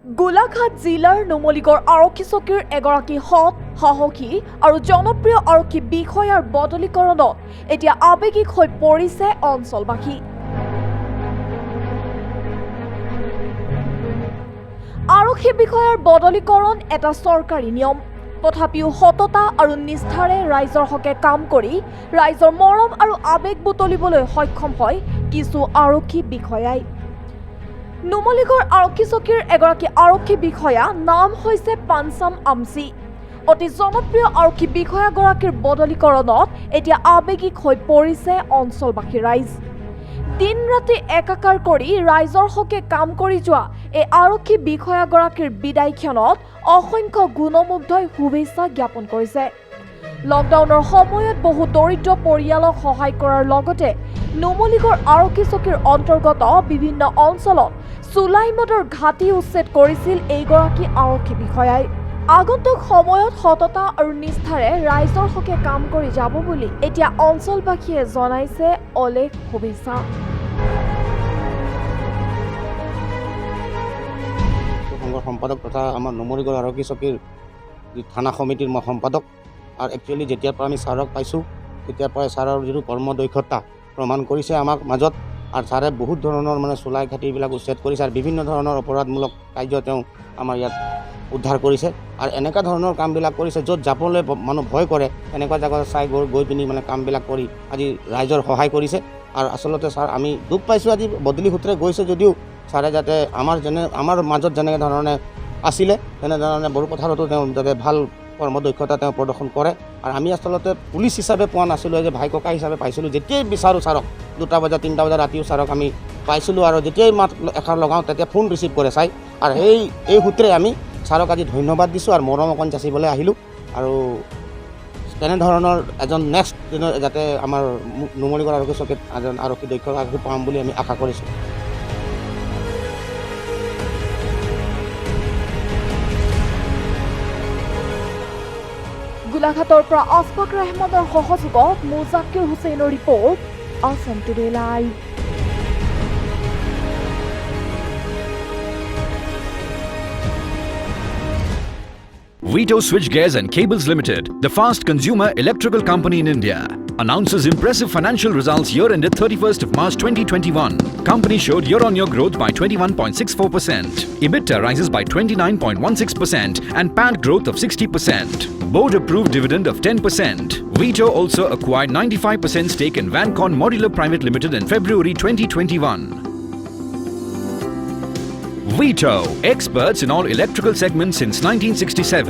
গোলাঘাট জিলাৰ নুমলীগড় আৰক্ষী চকীৰ এগৰাকী সৎ সাহসী আৰু জনপ্ৰিয় আৰক্ষী বিষয়াৰ বদলীকৰণত এতিয়া আৱেগিক হৈ পৰিছে অঞ্চলবাসী। আৰক্ষী বিষয়াৰ বদলীকৰণ এটা চৰকাৰী নিয়ম, তথাপিও সততা আৰু নিষ্ঠাৰে ৰাইজৰ হকে কাম কৰি ৰাইজৰ মৰম আৰু আৱেগ বুটলিবলৈ সক্ষম হয় কিছু আৰক্ষী বিষয়াই। নুমলীগড় আৰক্ষী চকীৰ এগৰাকী আৰক্ষী বিষয়া নাম হৈছে পাঞ্চাম আমচি। অতি জনপ্ৰিয় আৰক্ষী বিষয়াগৰাকীৰ বদলীকৰণত এতিয়া আৱেগিক হৈ পৰিছে অঞ্চলবাসী ৰাইজ। দিন ৰাতি একাকাৰ কৰি ৰাইজৰ হকে কাম কৰি যোৱা এই আৰক্ষী বিষয়াগৰাকীৰ বিদায়ক্ষণত অসংখ্য গুণমুগ্ধই শুভেচ্ছা জ্ঞাপন কৰিছে। লকডাউনৰ সময়ত বহু দৰিদ্ৰ পৰিয়ালক সহায় কৰাৰ লগতে নুমলীগড় আৰক্ষী চকীৰ অন্তৰ্গত বিভিন্ন অঞ্চলত চুলাই মদৰ ঘাটি উচ্ছেদ কৰিছিল এইগৰাকী আৰক্ষী বিষয়াই। আগন্তুক সময়ত সততা আৰু নিষ্ঠাৰে ৰাইজৰ হকে কাম কৰি যাব বুলি এতিয়া অঞ্চলবাসীয়ে জনাইছে অলেখ শুভেচ্ছা। সংঘৰ সম্পাদক তথা আমাৰ নুমলীগড় আৰক্ষী চকীৰ থানা সমিতিৰ মই সম্পাদক। আৰু একচুৱেলি যেতিয়াৰ পৰা আমি ছাৰক পাইছোঁ তেতিয়াৰ পৰাই ছাৰৰ যিটো কৰ্মদক্ষতা প্ৰমাণ কৰিছে আমাক মাজত। আৰু ছাৰে বহুত ধৰণৰ চুলাই ঘাটিবিলাক উচ্ছেদ কৰিছে আৰু বিভিন্ন ধৰণৰ অপৰাধমূলক কাৰ্য তেওঁ আমাৰ ইয়াত উদ্ধাৰ কৰিছে। আৰু এনেকুৱা ধৰণৰ কামবিলাক কৰিছে য'ত যাবলৈ মানুহ ভয় কৰে, এনেকুৱা জেগাত চাই গৈ পিনি কামবিলাক কৰি আজি ৰাইজৰ সহায় কৰিছে। আৰু আচলতে ছাৰ আমি দুখ পাইছোঁ আজি বদলি সূত্ৰে গৈছে যদিও ছাৰে যাতে আমাৰ মাজত যেনেকৈ ধৰণে আছিলে তেনেধৰণে বড়োপথাৰতো তেওঁ যাতে ভাল কৰ্মদক্ষতা তেওঁ প্ৰদৰ্শন কৰে। আৰু আমি আচলতে পুলিচ হিচাপে পোৱা নাছিলোঁ, যে ভাই ককা হিচাপে পাইছিলোঁ। যেতিয়াই বিচাৰোঁ ছাৰক 2টা বজাত 3টা বজাত ৰাতিও ছাৰক আমি পাইছিলোঁ, আৰু যেতিয়াই মাত এষাৰ লগাওঁ তেতিয়া ফোন ৰিচিভ কৰে চাই। আৰু এই সূত্ৰে আমি ছাৰক আজি ধন্যবাদ দিছোঁ আৰু মৰম অকণ যাচিবলৈ আহিলোঁ। আৰু তেনেধৰণৰ এজন নেক্সট যাতে আমাৰ নুমলীগড় আৰক্ষী চকীত এজন আৰক্ষী দক্ষ আৰক্ষী পাম বুলি আমি আশা কৰিছোঁ। গোলাঘাটৰ পৰা আছফাক আহমেদৰ সহযোগত মুজাকিৰ হুছেইনৰ report, Assam today live. Vito Switchgears and Cables Limited, the fast consumer electrical company in India, announces impressive financial results year-ended 31st of March 2021. Company showed year-on-year growth by 21.64%. EBITDA rises by 29.16% and PAT growth of 60%. Board approved dividend of 10%. Vito also acquired 95% stake in Vancon Modular Private Limited in February 2021. Vito, experts in all electrical segments since 1967.